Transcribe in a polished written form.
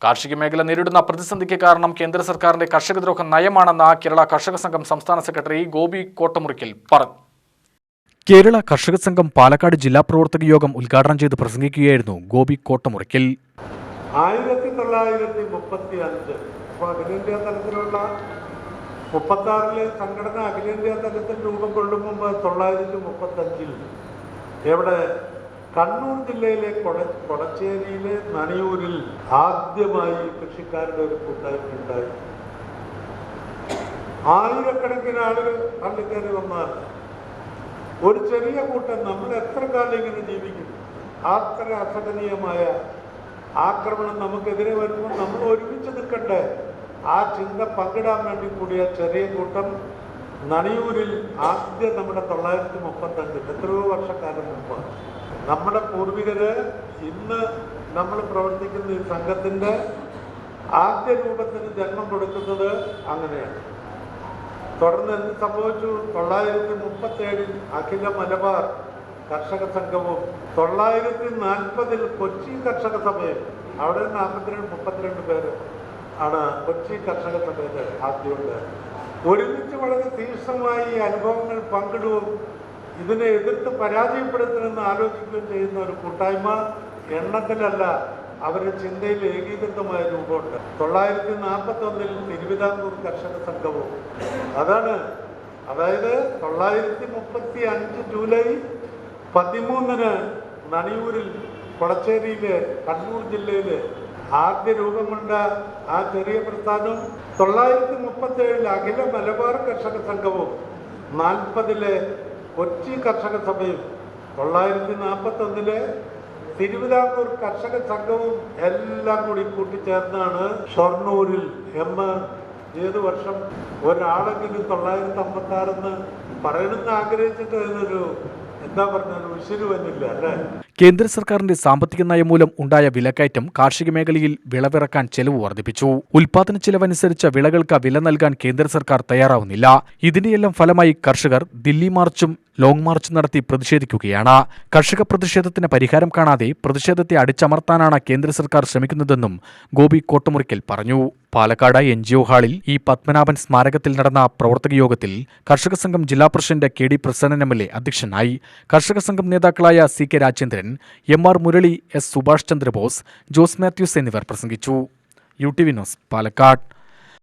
കാർഷിക മേഖല നേരിടുന്ന പ്രതിസന്ധിക്ക് കാരണം കേന്ദ്ര സർക്കാരിന്റെ കർഷകദ്രോഹ നയമാണെന്ന് കേരള കർഷക സംഘം സംസ്ഥാന സെക്രട്ടറി ഗോപി കോട്ടമുറിക്കൽ പറഞ്ഞു. കേരള കർഷക സംഘം പാലക്കാട് ജില്ലാ പ്രവർത്തക യോഗം ഉദ്ഘാടനം ചെയ്ത് പ്രസംഗിക്കുകയായിരുന്നു ഗോപി കോട്ടമുറിക്കൽ. 1935 അഖിലേന്ത്യാ തലത്തിലുള്ള 36 സംഘടന അഖിലേന്ത്യാ തലത്തിൽ രൂപം കൊള്ളും മുമ്പ് 1935 എവിടെ കണ്ണൂർ ജില്ലയിലെ കൊടച്ചേരിയിലെ നണിയൂരിൽ ആദ്യമായി കൃഷിക്കാരുടെ ഒരു കൂട്ടായ്മ ഉണ്ടായി. ആയിരക്കണക്കിന് ആളുകൾ പള്ളിക്കയറി വന്നാൽ ഒരു ചെറിയ കൂട്ടം നമ്മൾ എത്ര കാലം ഇങ്ങനെ ജീവിക്കും? അത്ര അസഹനീയമായ ആക്രമണം നമുക്കെതിരെ വരുമ്പോൾ നമ്മൾ ഒരുമിച്ച് നിൽക്കണ്ടേ? ആ ചിന്ത പങ്കിടാൻ വേണ്ടി കൂടിയ ചെറിയ കൂട്ടം നണിയൂരിൽ ആദ്യം നമ്മുടെ 1935 എത്രയോ വർഷക്കാലം മുമ്പ് നമ്മുടെ പൂർവികര് ഇന്ന് നമ്മൾ പ്രവർത്തിക്കുന്ന ഈ സംഘത്തിൻ്റെ ആദ്യ രൂപത്തിന് ജന്മം കൊടുക്കുന്നത് അങ്ങനെയാണ്. തുടർന്ന് എന്ത് സംഭവിച്ചു? 1937 അഖില മലബാർ കർഷക സംഘവും 1940 കൊച്ചി കർഷക സഭയും, അവിടെ 32 പേര് ആണ് കൊച്ചി കർഷക സഭയുടെ ആദ്യമുണ്ട്. ഒരുമിച്ച് വളരെ തീക്ഷ്ണമായി അനുഭവങ്ങൾ പങ്കിടുകയും ഇതിനെ എതിർത്ത് പരാജയപ്പെടുത്തണമെന്ന് ആലോചിക്കുകയും ചെയ്യുന്ന ഒരു കൂട്ടായ്മ എണ്ണത്തിലല്ല, അവരുടെ ചിന്തയിൽ ഏകീകൃതമായ രൂപമുണ്ട്. 1941 തിരുവിതാംകൂർ കർഷക സംഘവും അതാണ്. അതായത് 1935 ജൂലൈ 13 നണിയൂരിൽ കൊടച്ചേരിയിലെ കണ്ണൂർ ജില്ലയിലെ ആദ്യ രൂപം കൊണ്ട ആ ചെറിയ പ്രസ്ഥാനം 1937 അഖില മലബാർ കർഷക സംഘവും 40 കൊച്ചി കർഷക സഭയും 1941 തിരുവിതാംകൂർ കർഷക സംഘവും എല്ലാം കൂടി കൂട്ടിച്ചേർന്നാണ് ഷൊർണൂരിൽ ഏത് വർഷം ഒരാളെങ്കിലും 956 പറയണമെന്ന് ആഗ്രഹിച്ചിട്ട് എന്നൊരു എന്താ പറഞ്ഞൊരു ഉശിരു വന്നില്ല അല്ലേ? കേന്ദ്ര സർക്കാരിന്റെ സാമ്പത്തിക നയം മൂലം ഉണ്ടായ വിലക്കയറ്റം കാർഷിക മേഖലയിൽ വിളവിറക്കാൻ ചെലവ് വർദ്ധിപ്പിച്ചു. ഉൽപാദന ചെലവനുസരിച്ച് വിളകൾക്ക് വില നൽകാൻ കേന്ദ്ര സർക്കാർ തയ്യാറാവുന്നില്ല. ഇതിന്റെയെല്ലാം ഫലമായി കർഷകർ ദില്ലി മാർച്ചും ലോങ് മാർച്ചും നടത്തി പ്രതിഷേധിക്കുകയാണ്. കർഷക പ്രതിഷേധത്തിന് പരിഹാരം കാണാതെ പ്രതിഷേധത്തെ അടിച്ചമർത്താനാണ് കേന്ദ്ര സർക്കാർ ശ്രമിക്കുന്നതെന്നും ഗോപി കോട്ടമുറിക്കൽ പറഞ്ഞു. പാലക്കാട് NGO ഹാളിൽ ഈ പത്മനാഭൻ സ്മാരകത്തിൽ നടന്ന പ്രവർത്തക യോഗത്തിൽ കർഷക സംഘം ജില്ലാ പ്രസിഡന്റ് KD പ്രസന്നൻ MLA അധ്യക്ഷനായി. കർഷക സംഘം നേതാക്കളായ CK Rajendran, MR Murali, S Subhash Chandrabose, Jose Mathews എന്നിവർ പ്രസംഗിച്ചു. UTV news Palakkad.